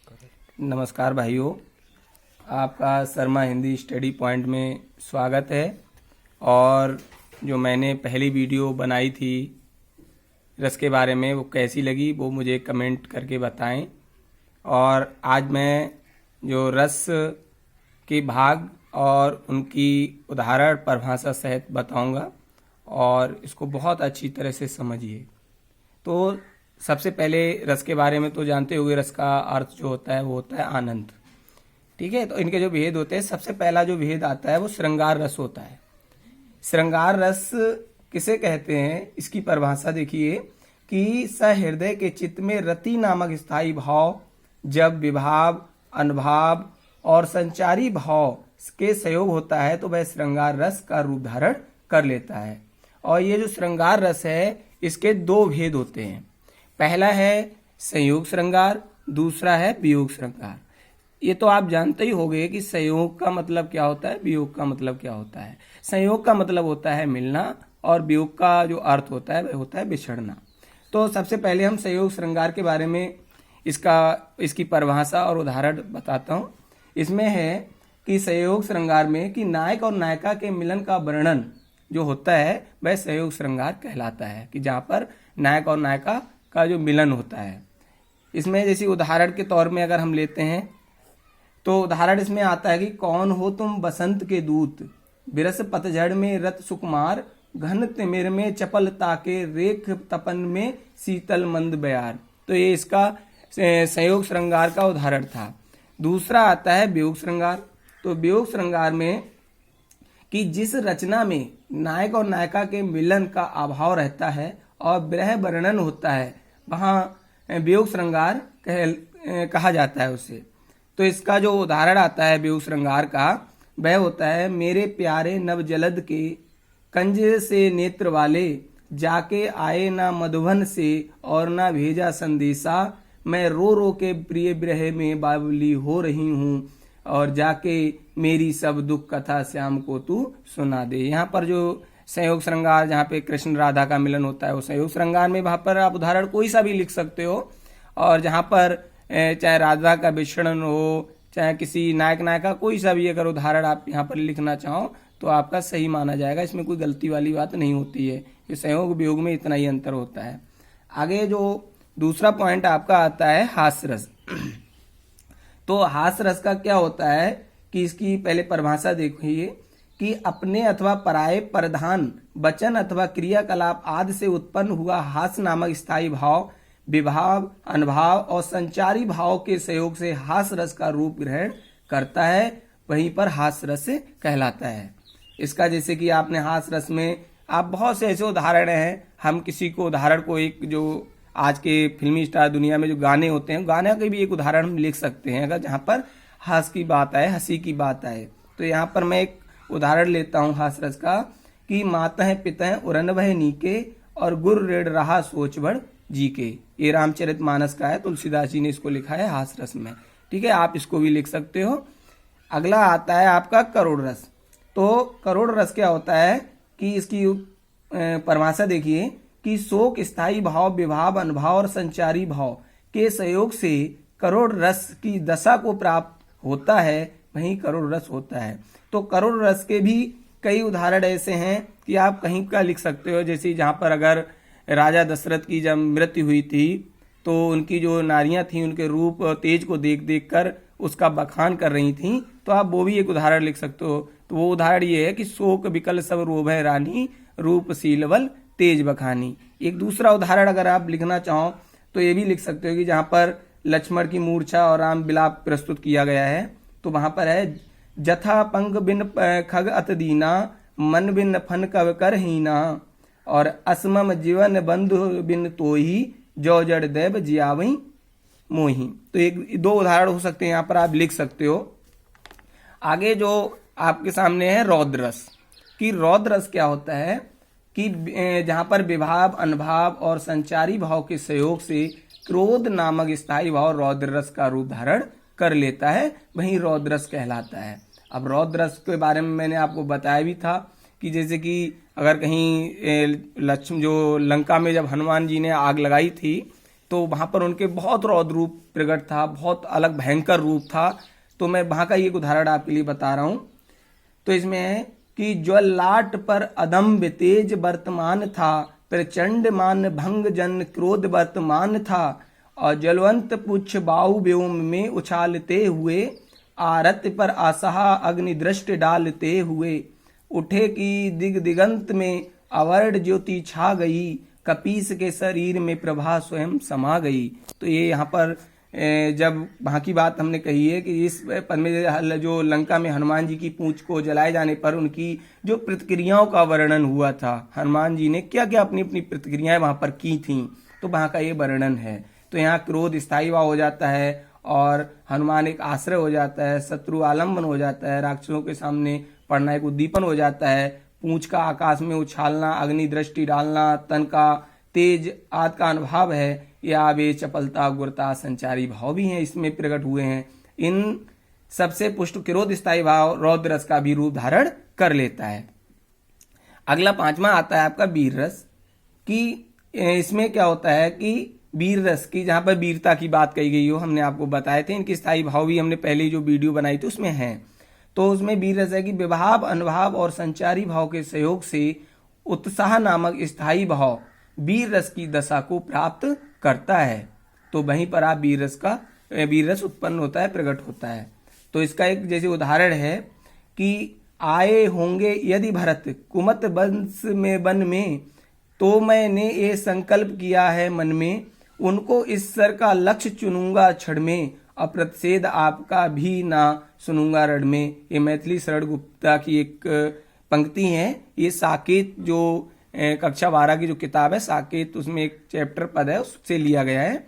नमस्कार भाइयों, आपका शर्मा हिंदी स्टडी पॉइंट में स्वागत है। और जो मैंने पहली वीडियो बनाई थी रस के बारे में, वो कैसी लगी वो मुझे कमेंट करके बताएं। और आज मैं जो रस के भाग और उनकी उदाहरण परिभाषा सहित बताऊंगा और इसको बहुत अच्छी तरह से समझिए। तो सबसे पहले रस के बारे में तो जानते हुए, रस का अर्थ जो होता है वो होता है आनंद। ठीक है, तो इनके जो भेद होते हैं, सबसे पहला जो भेद आता है वो श्रृंगार रस होता है। श्रृंगार रस किसे कहते हैं, इसकी परिभाषा देखिए कि सहृदय के चित्त में रति नामक स्थायी भाव जब विभाव, अनुभाव और संचारी भाव के संयोग होता है तो वह श्रृंगार रस का रूप धारण कर लेता है। और ये जो श्रृंगार रस है, इसके दो भेद होते हैं। पहला है संयोग श्रृंगार, दूसरा है वियोग श्रृंगार। ये तो आप जानते ही होंगे कि संयोग का मतलब क्या होता है, वियोग का मतलब क्या होता है। संयोग का मतलब होता है मिलना और वियोग का जो अर्थ होता है वह होता है बिछड़ना। तो सबसे पहले हम संयोग श्रृंगार के बारे में इसकी परिभाषा और उदाहरण बताता हूँ। इसमें है कि संयोग श्रृंगार में कि नायक और नायिका के मिलन का वर्णन जो होता है वह संयोग श्रृंगार कहलाता है, कि जहाँ पर नायक और नायिका का जो मिलन होता है। इसमें जैसे उदाहरण के तौर में अगर हम लेते हैं तो उदाहरण इसमें आता है कि कौन हो तुम बसंत के दूत, बिरस पतझड़ में रत सुकुमार, घन तिमिर में चपल ताके, रेख तपन में शीतल मंद बयार। तो ये इसका संयोग श्रृंगार का उदाहरण था। दूसरा आता है वियोग श्रृंगार। तो वियोग श्रृंगार में कि जिस रचना में नायक और नायिका के मिलन का अभाव रहता है और विरह वर्णन होता है, वहाँ वियोग श्रृंगार कहा जाता है उसे। तो इसका जो उदाहरण आता है वियोग श्रृंगार का, वह होता है मेरे प्यारे नव जलद के कंज से नेत्र वाले, जाके आए ना मधुबन से और ना भेजा संदेशा, मैं रो रो के प्रिय विरह में बावली हो रही हूँ, और जाके मेरी सब दुख कथा श्याम को तू सुना दे। यहाँ पर जो संयोग श्रृंगार जहाँ पे कृष्ण राधा का मिलन होता है वो संयोग श्रृंगार में, वहाँ पर आप उदाहरण कोई सा भी लिख सकते हो। और जहाँ पर चाहे राधा का विषण हो, चाहे किसी नायक नायिका, कोई सा भी अगर उदाहरण आप यहाँ पर लिखना चाहो तो आपका सही माना जाएगा। इसमें कोई गलती वाली बात नहीं होती है। ये संयोग वियोग में इतना ही अंतर होता है। आगे जो दूसरा पॉइंट आपका आता है हास्य रस। तो हास्य रस का क्या होता है कि इसकी पहले परिभाषा देखिए कि अपने अथवा पराये प्रधान वचन अथवा क्रियाकलाप आदि से उत्पन्न हुआ हास्य नामक स्थायी भाव विभाव, अनुभाव और संचारी भाव के सहयोग से हास्य रस का रूप ग्रहण करता है, वहीं पर हास्य रस कहलाता है। इसका जैसे कि आपने हास्य रस में आप बहुत से ऐसे उदाहरण हैं। हम किसी को उदाहरण को एक जो आज के फिल्मी स्टार दुनिया में जो गाने होते हैं, गाने के भी एक उदाहरण हम लिख सकते हैं अगर जहाँ पर हास्य की बात आए, हंसी की बात आए। तो यहाँ पर मैं एक उदाहरण लेता हूँ हास्य रस का कि मातः पितः उरन वह नीके, और गुर रेड रहा सोच बढ़ जी के। ये रामचरितमानस का है, तुलसीदास जी ने इसको लिखा है हास्य रस में। ठीक है, आप इसको भी लिख सकते हो। अगला आता है आपका करोड़ रस। तो करोड़ रस क्या होता है कि इसकी परिभाषा देखिए कि शोक स्थायी भाव विभाव, अनुभाव और संचारी भाव के सहयोग से करोड़ रस की दशा को प्राप्त होता है, वही करोड़ रस होता है। तो करोड़ रस के भी कई उदाहरण ऐसे हैं कि आप कहीं का लिख सकते हो। जैसे जहाँ पर अगर राजा दशरथ की जब मृत्यु हुई थी तो उनकी जो नारियां थीं उनके रूप तेज को देख देख कर उसका बखान कर रही थीं, तो आप वो भी एक उदाहरण लिख सकते हो। तो वो उदाहरण ये है कि शोक विकल सब रोभय रानी, रूप सीलवल तेज बखानी। एक दूसरा उदाहरण अगर आप लिखना चाहो तो ये भी लिख सकते हो कि जहाँ पर लक्ष्मण की मूर्छा और राम विलाप प्रस्तुत किया गया है, तो वहां पर है जथा पंग बिन खग अत दीना, मन बिन फन कव कर हीना, और असमम जीवन बंधु बिन तोही, जो जड़ देव जियावई मोही। तो एक दो उदाहरण हो सकते हैं, यहाँ पर आप लिख सकते हो। आगे जो आपके सामने है रौद्र रस। कि रौद्र रस क्या होता है कि जहाँ पर विभाव, अनुभाव और संचारी भाव के सहयोग से क्रोध नामक स्थायी भाव रौद्र रस का रूप धारण कर लेता है, वही रौद्र रस कहलाता है। अब रौद्र रस के बारे में मैंने आपको बताया भी था कि जैसे कि अगर कहीं लक्ष्मण जो लंका में जब हनुमान जी ने आग लगाई थी तो वहां पर उनके बहुत रौद्र रूप प्रकट था, बहुत अलग भयंकर रूप था। तो मैं वहां का एक उदाहरण आपके लिए बता रहा हूं। तो इसमें है कि ज्वललाट पर अदम्भ तेज वर्तमान था, प्रचंड मान भंग जन क्रोध वर्तमान था, और जलवंत पुच्छ बाहु व्योम में उछालते हुए, आरत पर आसहा अग्नि दृष्ट डालते हुए, उठे कि दिगंत में अवर्ण ज्योति छा गई, कपीस के शरीर में प्रभा स्वयं समा गई। तो ये यहाँ पर जब वहाँ की बात हमने कही है कि इस पद में जो लंका में हनुमान जी की पूंछ को जलाए जाने पर उनकी जो प्रतिक्रियाओं का वर्णन हुआ था, हनुमान जी ने क्या क्या अपनी अपनी प्रतिक्रियाएं वहां पर की थी, तो वहां का ये वर्णन है। तो यहाँ क्रोध स्थायी भाव हो जाता है और हनुमान एक आश्रय हो जाता है, शत्रु आलम्बन हो जाता है, राक्षसों के सामने पड़ना एक उद्दीपन हो जाता है, पूंछ का आकाश में उछालना, अग्नि दृष्टि डालना, तन का तेज आदि का अनुभव है, या वे चपलता गुरता संचारी भाव भी हैं इसमें प्रकट हुए हैं। इन सबसे पुष्ट क्रोध स्थायी भाव रौद्र रस का भी रूप धारण कर लेता है। अगला 5वां आता है आपका वीर रस, कि इसमें क्या होता है कि वीर रस की जहां पर वीरता की बात कही गई हो, हमने आपको बताए थे, इनके स्थायी भाव भी हमने पहले जो वीडियो बनाई थी उसमें है। तो उसमें वीर रस है कि विभाव अनुभाव और संचारी भाव के सहयोग से उत्साह नामक स्थायी भाव वीर रस की दशा को प्राप्त करता है। तो वहीं पर आप वीर रस उत्पन्न होता है, प्रकट होता है। तो इसका एक जैसे उदाहरण है कि आए होंगे यदि भरत कुमत वंश में वन में, तो मैंने ये संकल्प किया है मन में, उनको इस सर का लक्ष्य चुनूंगा क्षण में, अप्रतिषेध आपका भी ना सुनूंगा रण में। ये मैथिली शरण गुप्ता की एक पंक्ति है। ये साकेत जो कक्षा 12 की जो किताब है साकेत, उसमें एक चैप्टर पद है, उससे लिया गया है।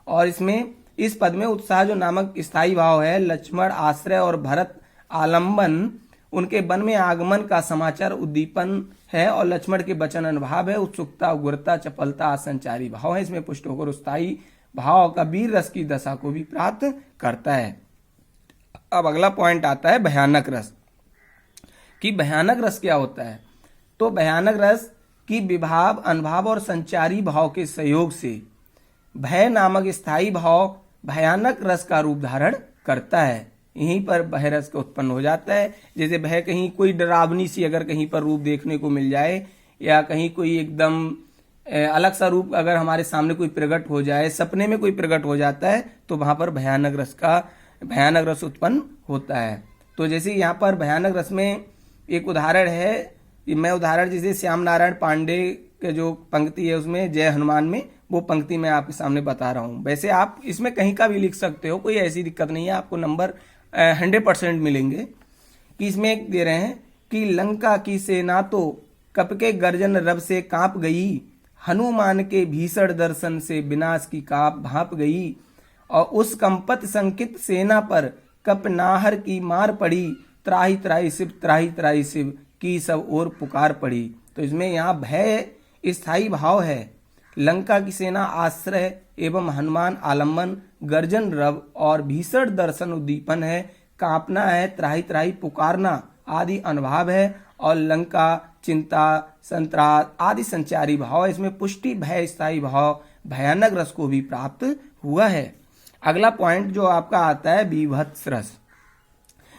और इसमें इस पद में उत्साह जो नामक स्थायी भाव है, लक्ष्मण आश्रय और भरत आलंबन, उनके वन में आगमन का समाचार उद्दीपन है, और लक्ष्मण के वचन अनुभाव है, उत्सुकता उग्रता चपलता संचारी भाव है। इसमें पुष्ट होकर स्थायी भाव का वीर रस की दशा को भी प्राप्त करता है। अब अगला पॉइंट आता है भयानक रस, कि भयानक रस क्या होता है। तो भयानक रस की विभाव अनुभाव और संचारी भाव के सहयोग से भय नामक स्थायी भाव भयानक रस का रूप धारण करता है। यहीं पर भय रस का उत्पन्न हो जाता है। जैसे भय कहीं कोई डरावनी सी अगर कहीं पर रूप देखने को मिल जाए, या कहीं कोई एकदम अलग सा रूप अगर हमारे सामने कोई प्रकट हो जाए, सपने में कोई प्रकट हो जाता है, तो वहां पर भयानक रस उत्पन्न होता है। तो जैसे यहाँ पर भयानक रस में एक उदाहरण है, मैं उदाहरण जैसे श्याम नारायण पांडे के जो पंक्ति है उसमें जय हनुमान में, वो पंक्ति मैं आपके सामने बता रहा हूँ। वैसे आप इसमें कहीं का भी लिख सकते हो, कोई ऐसी दिक्कत नहीं है, आपको नंबर 100% मिलेंगे। कि इसमें एक दे रहे हैं कि लंका की सेना तो कप के गर्जन रब से कांप गई, हनुमान के भीषण दर्शन से विनाश की काप भाप गई, और उस कंपत संकित सेना पर कप नाहर की मार पड़ी, त्राही त्राही शिव की सब और पुकार पड़ी। तो इसमें यहाँ भय स्थायी भाव है, लंका की सेना आश्रय एवं हनुमान आलम्बन, गर्जन रव और भीषण दर्शन उद्दीपन है, कांपना है, त्राही पुकारना आदि अनुभाव है, और लंका चिंता संत्रास आदि संचारी भाव है। इसमें पुष्टि भय स्थायी भाव भयानक रस को भी प्राप्त हुआ है। अगला पॉइंट जो आपका आता है बीभत्स रस।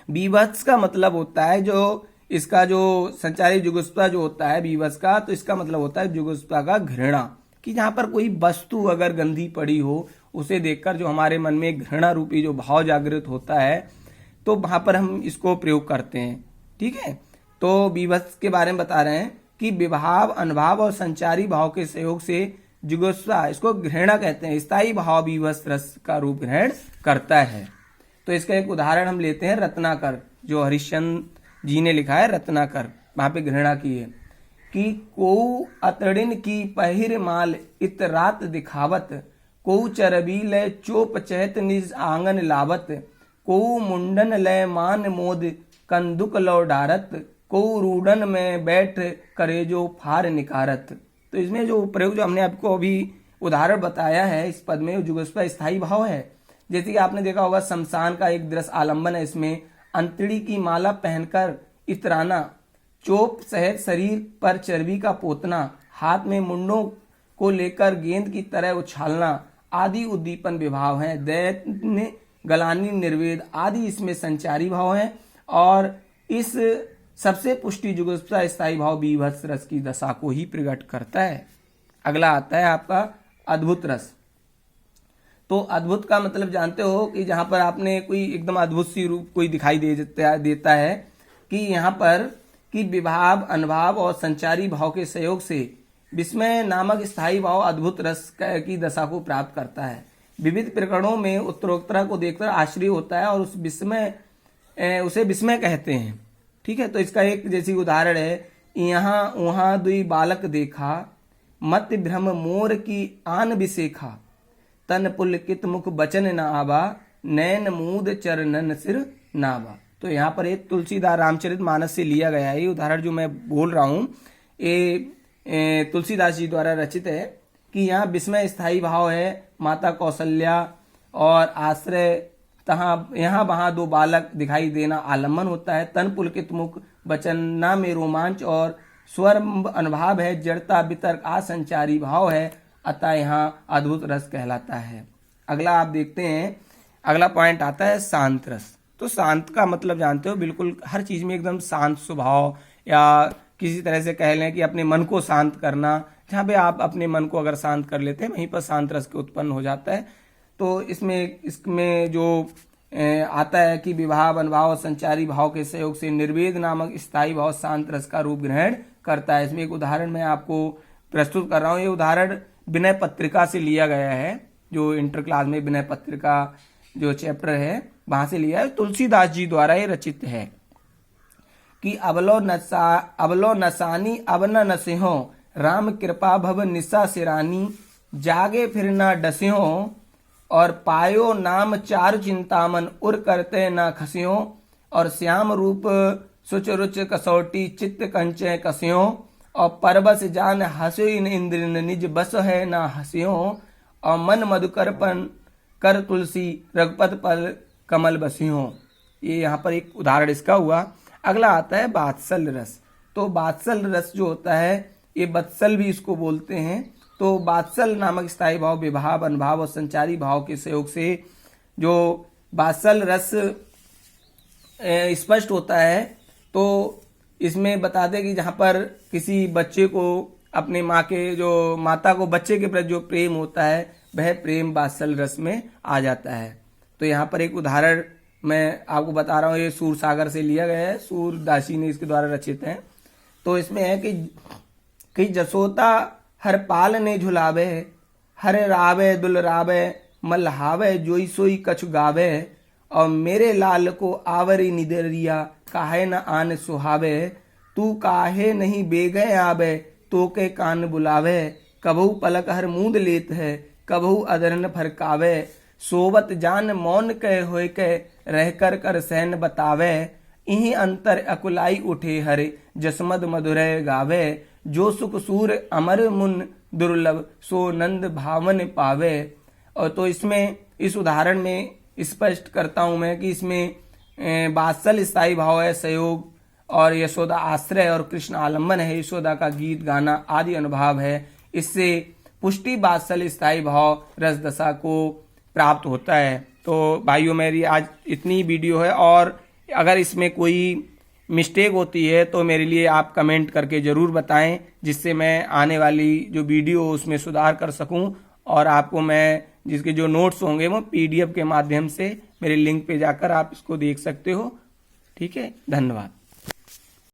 बीभत्स का मतलब होता है जो इसका जो संचारी जुगुप्सा जो होता है बीभत्स का, तो इसका मतलब होता है जुगुप्सा का घृणा, कि जहां पर कोई वस्तु अगर गंदी पड़ी हो उसे देखकर जो हमारे मन में घृणा रूपी जो भाव जागृत होता है, तो वहां पर हम इसको प्रयोग करते हैं। ठीक है, तो बीभत्स के बारे में बता रहे हैं कि विभाव अनुभाव और संचारी भाव के सहयोग से जुगुप्सा, इसको घृणा कहते हैं, स्थायी भाव बीभत्स रस का रूप ग्रहण करता है। तो इसका एक उदाहरण हम लेते हैं रत्नाकर, जो हरिश्चंद्र जी ने लिखा है रत्नाकर, वहां पे घृणा की है कि को अतड़िन की पहिर माल इत रात दिखावत, को चरबी लय चोप चहत निज आंगन लावत, को मुंडन लय मान मोद कंदुक लौ डारत, को रूडन में बैठ करे जो फार निकारत। तो इसमें जो प्रयोग जो हमने आपको अभी उदाहरण बताया है, इस पद में जुगुप्सा स्थायी भाव है। जैसे कि आपने देखा होगा शमशान का एक दृश्य आलंबन है, इसमें अंतड़ी की माला पहनकर इतराना, चोप सहित शरीर पर चर्बी का पोतना, हाथ में मुंडों को लेकर गेंद की तरह उछालना आदि उद्दीपन विभाव हैं। दैन्य, गलानी, निर्वेद आदि इसमें संचारी भाव हैं। और इस सबसे पुष्टि जुगुप्सा स्थायी भाव बीभत्स रस की दशा को ही प्रकट करता है। अगला आता है आपका अद्भुत रस। तो अद्भुत का मतलब जानते हो कि जहां पर आपने कोई एकदम अद्भुत सी रूप कोई दिखाई देता है कि यहाँ पर कि विभाव, अनुभाव और संचारी भाव के सहयोग से विस्मय नामक स्थायी भाव अद्भुत रस की दशा को प्राप्त करता है। विविध प्रकरणों में उत्तरोत्तर को देखकर आश्चर्य होता है और उसे विस्मय कहते हैं। ठीक है, तो इसका एक जैसी उदाहरण है, यहाँ वहाँ दुई बालक देखा, मत भ्रम मोर की आन बिसेखा, तन पुलकित मुख बचन न आबा, नैन मूद चरणन सिर नाबा। तो यहाँ पर एक तुलसीदास रामचरितमानस से लिया गया है। ये उदाहरण जो मैं बोल रहा हूँ ये तुलसीदास जी द्वारा रचित है कि यहाँ विस्मय स्थायी भाव है, माता कौशल्या और आश्रय, तहाँ यहाँ वहाँ दो बालक दिखाई देना आलम्बन होता है। तन पुलकित मुख बचना में रोमांच और स्वर अनुभाव है, जड़ता वितर्क आसंचारी भाव है, अतः यहाँ अद्भुत रस कहलाता है। अगला आप देखते हैं, अगला पॉइंट आता है शांत रस। तो शांत का मतलब जानते हो, बिल्कुल हर चीज में एकदम शांत स्वभाव, या किसी तरह से कह लें कि अपने मन को शांत करना। जहाँ पे आप अपने मन को अगर शांत कर लेते हैं वहीं पर शांत रस के उत्पन्न हो जाता है। तो इसमें जो आता है कि विभाव, अनुभाव और संचारी भाव के सहयोग से निर्वेद नामक स्थायी भाव शांत रस का रूप ग्रहण करता है। इसमें एक उदाहरण मैं आपको प्रस्तुत कर रहा हूँ। ये उदाहरण विनय पत्रिका से लिया गया है, जो इंटर क्लास में विनय पत्रिका जो चैप्टर है वहां से लिया है। तुलसीदास जी द्वारा ये रचित है कि अबलो नसानी अब न नसिहो, राम कृपा भव निशा सिरानी, जागे फिर न डसिहो, और पायो नाम चार चिंतामन, उर करते न खसियो, और श्याम रूप सुच रुच कसौटी, चित्त कंचे कसियो, और परबस जान हसो इंद्र निज बस है न हसियो, और मन मधुकरपन कर तुलसी रघुपत पर कमल बसियो। ये यहाँ पर एक उदाहरण इसका हुआ। अगला आता है बात्सल रस। तो बात्सल रस जो होता है, ये बत्सल भी इसको बोलते हैं। तो बात्सल नामक स्थायी भाव विभाव, अनुभाव और संचारी भाव के सहयोग से जो बात्सल रस स्पष्ट होता है, तो इसमें बता दें कि जहाँ पर किसी बच्चे को अपने माता को बच्चे के प्रति जो प्रेम होता है वह प्रेम बात्सल रस में आ जाता है। तो यहाँ पर एक उदाहरण मैं आपको बता रहा हूँ, ये सूरसागर से लिया गया है, सूरदासी ने इसके द्वारा रचित है। तो इसमें है कि जसोता हर पाल ने झुलावे, हर रावे दुलरावे, मल्हावे जोई सोई कछु गावे, और मेरे लाल को आवरी निदरिया, काहे न आन सुहावे, तू काहे नहीं बेगे आवे, तो के कान बुलावे, कबहू पलक हर मूंद लेत है, कबहू अदरन फरकावे, सोवत जान मौन कह होय के, रह कर सैन बतावे, इही अंतर अकुलाई उठे हरे, जसमद मधुरय गावे, जो सुख सूर अमर मुन दुर्लभ, सो नंद भावन पावे। और तो इसमें इस उदाहरण में स्पष्ट करता हूं मैं कि इसमें बात्सल स्थायी भाव है, सहयोग और यशोदा आश्रय और कृष्ण आलम्बन है, यशोदा का गीत गाना आदि अनुभाव है। इससे पुष्टि बात्सल स्थायी भाव रस दशा को प्राप्त होता है। तो भाइयों, मेरी आज इतनी वीडियो है, और अगर इसमें कोई मिस्टेक होती है तो मेरे लिए आप कमेंट करके ज़रूर बताएं, जिससे मैं आने वाली जो वीडियो उसमें सुधार कर सकूं, और आपको मैं जिसके जो नोट्स होंगे वो PDF के माध्यम से मेरे लिंक पे जाकर आप इसको देख सकते हो। ठीक है, धन्यवाद।